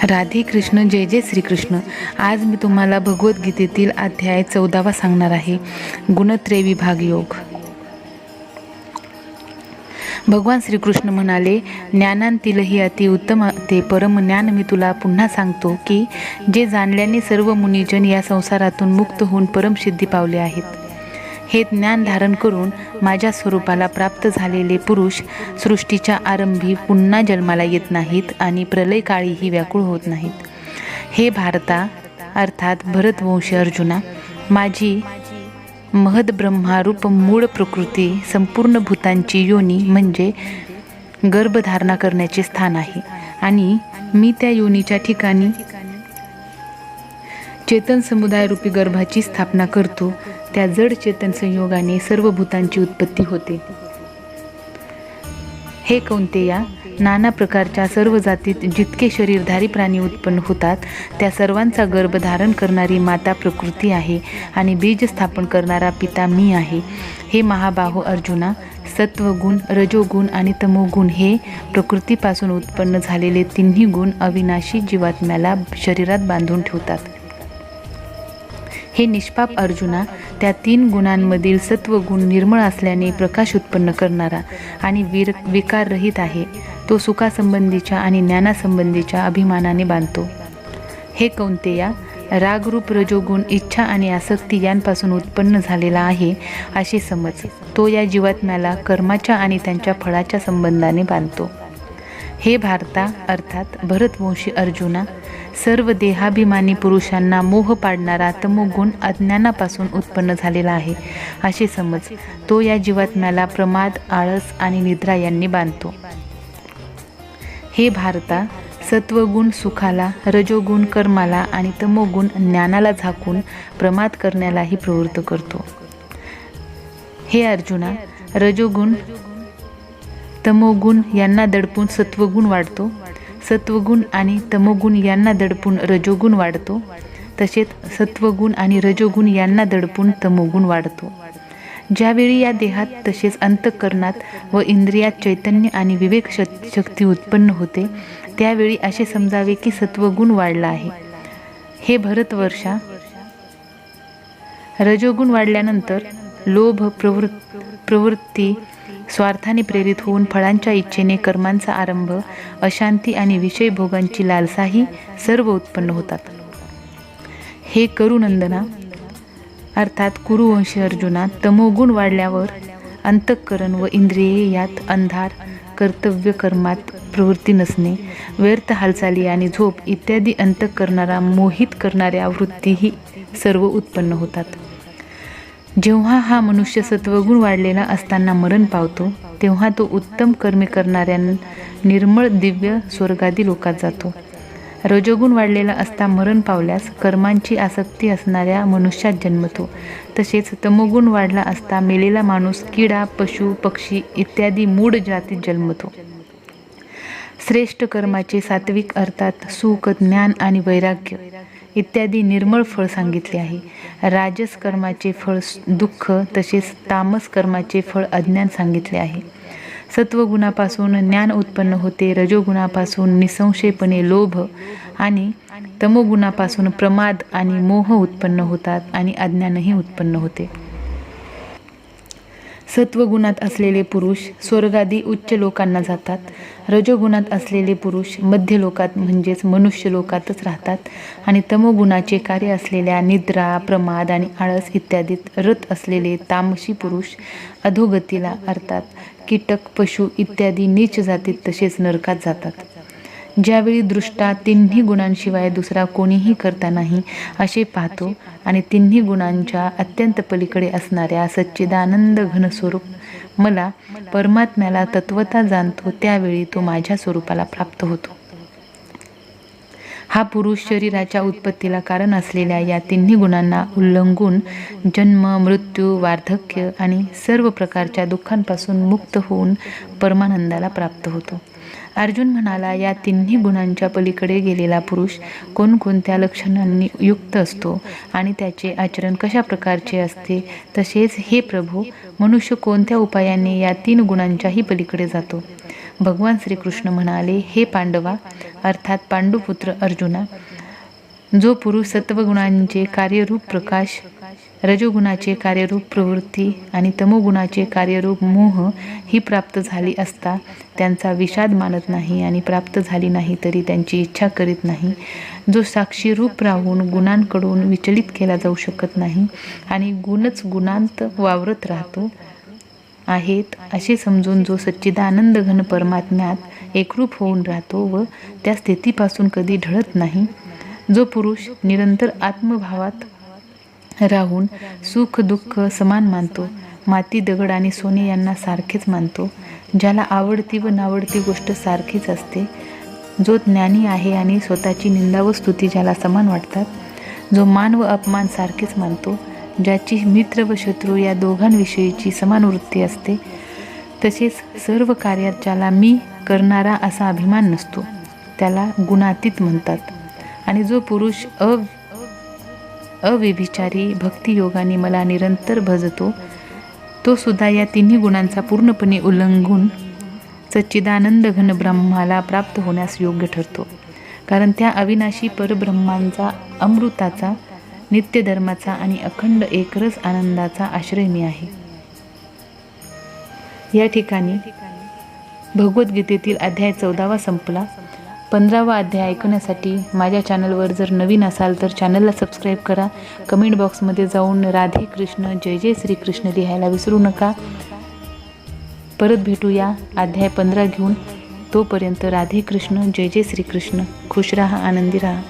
राधे कृष्ण, जय जय श्रीकृष्ण. आज मी तुम्हाला भगवद्गीतेतील अध्याय 14वा सांगणार आहे. गुणत्रय विभाग योग. भगवान श्रीकृष्ण म्हणाले, ज्ञानांतीलही अतिउत्तम ते परम ज्ञान मी तुला पुन्हा सांगतो की जे जाणल्याने सर्व मुनिजन या संसारातून मुक्त होऊन परमसिद्धी पावले आहेत. हे ज्ञान धारण करून माझ्या स्वरूपाला प्राप्त झालेले पुरुष सृष्टीच्या आरंभी पुन्हा जन्माला येत नाहीत आणि प्रलयकाळीही व्याकुळ होत नाहीत. हे भारता अर्थात भरतवंशी अर्जुना, माझी महद ब्रह्मारूप मूळ प्रकृती संपूर्ण भूतांची योनी म्हणजे गर्भधारणा करण्याचे स्थान आहे आणि मी त्या योनीच्या ठिकाणी चेतन समुदाय रूपी गर्भाची स्थापना करतो. त्या जड चेतन संयोगाने सर्व भूतांची उत्पत्ती होते. हे कौंतेया, नाना प्रकारच्या सर्व जातीत जितके शरीरधारी प्राणी उत्पन्न होतात त्या सर्वांचा गर्भ धारण करणारी माता प्रकृती आहे आणि बीज स्थापन करणारा पिता मी आहे. हे महाबाहो अर्जुना, सत्वगुण, रजोगुण आणि तमोगुण हे प्रकृतीपासून उत्पन्न झालेले तिन्ही गुण अविनाशी जीवात्म्याला शरीरात बांधून ठेवतात. हे निष्पाप अर्जुना, त्या तीन गुणांमधील सत्वगुण निर्मळ असल्याने प्रकाश उत्पन्न करणारा आणि विकाररहित आहे. तो सुखासंबंधीच्या आणि ज्ञानासंबंधीच्या अभिमानाने बांधतो. हे कौंतेया, रागरूप रजोगुण इच्छा आणि आसक्ती यांपासून उत्पन्न झालेला आहे असे समज. तो या जीवात्म्याला कर्माच्या आणि त्यांच्या फळाच्या संबंधाने बांधतो. हे भारता अर्थात भरतवंशी अर्जुना, सर्व देहाभिमानी पुरुषांना मोह पाडणारा तमोगुण अज्ञानापासून उत्पन्न झालेला आहे असे समज. तो या जीवात्म्याला प्रमाद, आळस आणि निद्रा यांनी बांधतो. हे भारता, सत्वगुण सुखाला, रजोगुण कर्माला आणि तमोगुण ज्ञानाला झाकून प्रमाद करण्यालाही प्रवृत्त करतो. हे अर्जुना, रजोगुण तमोगुण यांना दडपून सत्वगुण वाढतो. सत्वगुण आणि तमोगुण यांना दडपून रजोगुण वाढतो. तसेच सत्वगुण आणि रजोगुण यांना दडपून तमोगुण वाढतो. ज्यावेळी या देहात तसेच अंतःकरणात व इंद्रियात चैतन्य आणि विवेक शक्ती उत्पन्न होते त्यावेळी असे समजावे की सत्वगुण वाढला आहे. हे भरतवर्षा, रजोगुण वाढल्यानंतर लोभ, प्रवृत्ती, स्वार्थाने प्रेरित होऊन फळांच्या इच्छेने कर्मांचा आरंभ, अशांती आणि विषय भोगांची लालसाही सर्व उत्पन्न होतात. हे करुनंदना अर्थात कुरुवंशी अर्जुना, तमोगुण वाढल्यावर अंतःकरण व इंद्रिये यात अंधार, कर्तव्य कर्मात प्रवृत्ती नसणे, व्यर्थ हालचाली आणि झोप इत्यादी अंतःकरणाला मोहित करणाऱ्या वृत्तीही सर्व उत्पन्न होतात. जेव्हा हा मनुष्य सत्वगुण वाढलेला असताना मरण पावतो तेव्हा तो उत्तम कर्मे करणाऱ्या निर्मळ दिव्य स्वर्गादी लोकात जातो. रजोगुण वाढलेला असता मरण पावल्यास कर्मांची आसक्ती असणाऱ्या मनुष्यात जन्मतो. तसेच तमोगुण वाढला असता मेलेला माणूस किडा, पशु, पक्षी इत्यादी मूढ जातीत जन्मतो. श्रेष्ठ कर्माचे सात्विक अर्थात सुख, ज्ञान आणि वैराग्य इत्यादी निर्मळ फळ सांगितले आहे. राजस कर्माचे फळ दुःख तसेच तामस कर्माचे फळ अज्ञान सांगितले आहे. सत्वगुणापासून ज्ञान उत्पन्न होते, रजोगुणापासून निसंशयपणे लोभ आणि तमोगुणापासून प्रमाद आणि मोह उत्पन्न होतात आणि अज्ञानही उत्पन्न होते. सत्वगुणात असलेले पुरुष स्वर्गादी उच्च लोकांना जातात. रजोगुणात असलेले पुरुष मध्य लोकात म्हणजेच मनुष्य लोकातच राहतात आणि तमोगुणाचे कार्य असलेल्या निद्रा, प्रमाद आणि आळस इत्यादीत रत असलेले तामसी पुरुष अधोगतीला अर्थात कीटक, पशु इत्यादी नीच जातीत तसेच नरकात जातात. ज्यावेळी दृष्टा तिन्ही गुणांशिवाय दुसरा कोणीही करता नाही असे पाहतो आणि तिन्ही गुणांच्या अत्यंत पलीकडे असणाऱ्या सच्चिदानंद घनस्वरूप मला परमात्म्याला तत्वता जाणतो त्यावेळी तो माझ्या स्वरूपाला प्राप्त होतो. हा पुरुष शरीराच्या उत्पत्तीला कारण असलेल्या या तिन्ही गुणांना उल्लंघून जन्म, मृत्यू, वार्धक्य आणि सर्व प्रकारच्या दुःखांपासून मुक्त होऊन परमानंदाला प्राप्त होतो. अर्जुन म्हणाला, या तिन्ही गुणांच्या पलीकडे गेलेला पुरुष कोणकोणत्या लक्षणांनी युक्त असतो आणि त्याचे आचरण कशा प्रकारचे असते? तसेच हे प्रभू, मनुष्य कोणत्या उपायाने या तीन गुणांच्याही पलीकडे जातो? भगवान श्रीकृष्ण म्हणाले, हे पांडवा अर्थात पांडुपुत्र अर्जुना, जो पुरुष सत्वगुणांचे कार्यरूप प्रकाश, रजोगुणाचे कार्यरूप प्रवृत्ती आणि तमोगुणाचे कार्यरूप मोह ही प्राप्त झाली असता त्यांचा विषाद मानत नाही आणि प्राप्त झाली नाही तरी त्यांची इच्छा करीत नाही, जो साक्षी रूप राहून गुणांकडून विचलित केला जाऊ शकत नाही आणि गुणच गुणांत वावरत राहतो आहेत असे समजून जो सच्चिदानंद घन परमात्म्यात एकरूप होऊन राहतो व त्या स्थितीपासून कधी ढळत नाही, जो पुरुष निरंतर आत्मभावात राहून सुख दुःख समान मानतो, माती दगड आणि सोने यांना सारखेच मानतो, ज्याला आवडती व नावडती गोष्ट सारखीच असते, जो ज्ञानी आहे आणि स्वतःची निंदा व स्तुती ज्याला समान वाटतात, जो मान व अपमान सारखेच मानतो, ज्याची मित्र व शत्रू या दोघांविषयीची समान वृत्ती असते, तसेच सर्व कार्यात ज्याला मी करणारा असा अभिमान नसतो त्याला गुणातीत म्हणतात. आणि जो पुरुष अव्यभिचारी भक्तियोगाने मला निरंतर भजतो तो सुद्धा या तिन्ही गुणांचा पूर्णपणे उल्लंघून सच्चिदानंद घन ब्रह्माला प्राप्त होण्यास योग्य ठरतो, कारण त्या अविनाशी परब्रह्मांचा अमृताचा नित्यधर्माचा आणि अखंड एकरस आनंदाचा आश्रय मी आहे. या ठिकाणी भगवद्गीतेतील अध्याय 14वा संपला. 15वा अध्याय ऐकण्यासाठी माझ्या चॅनलवर जर नवीन असाल तर चॅनलला सबस्क्राईब करा. कमेंट बॉक्समध्ये जाऊन राधे कृष्ण जय जय श्रीकृष्ण लिहायला विसरू नका. परत भेटूया अध्याय 15 घेऊन. तोपर्यंत राधे कृष्ण जय जय श्रीकृष्ण. खुश राहा, आनंदी राहा.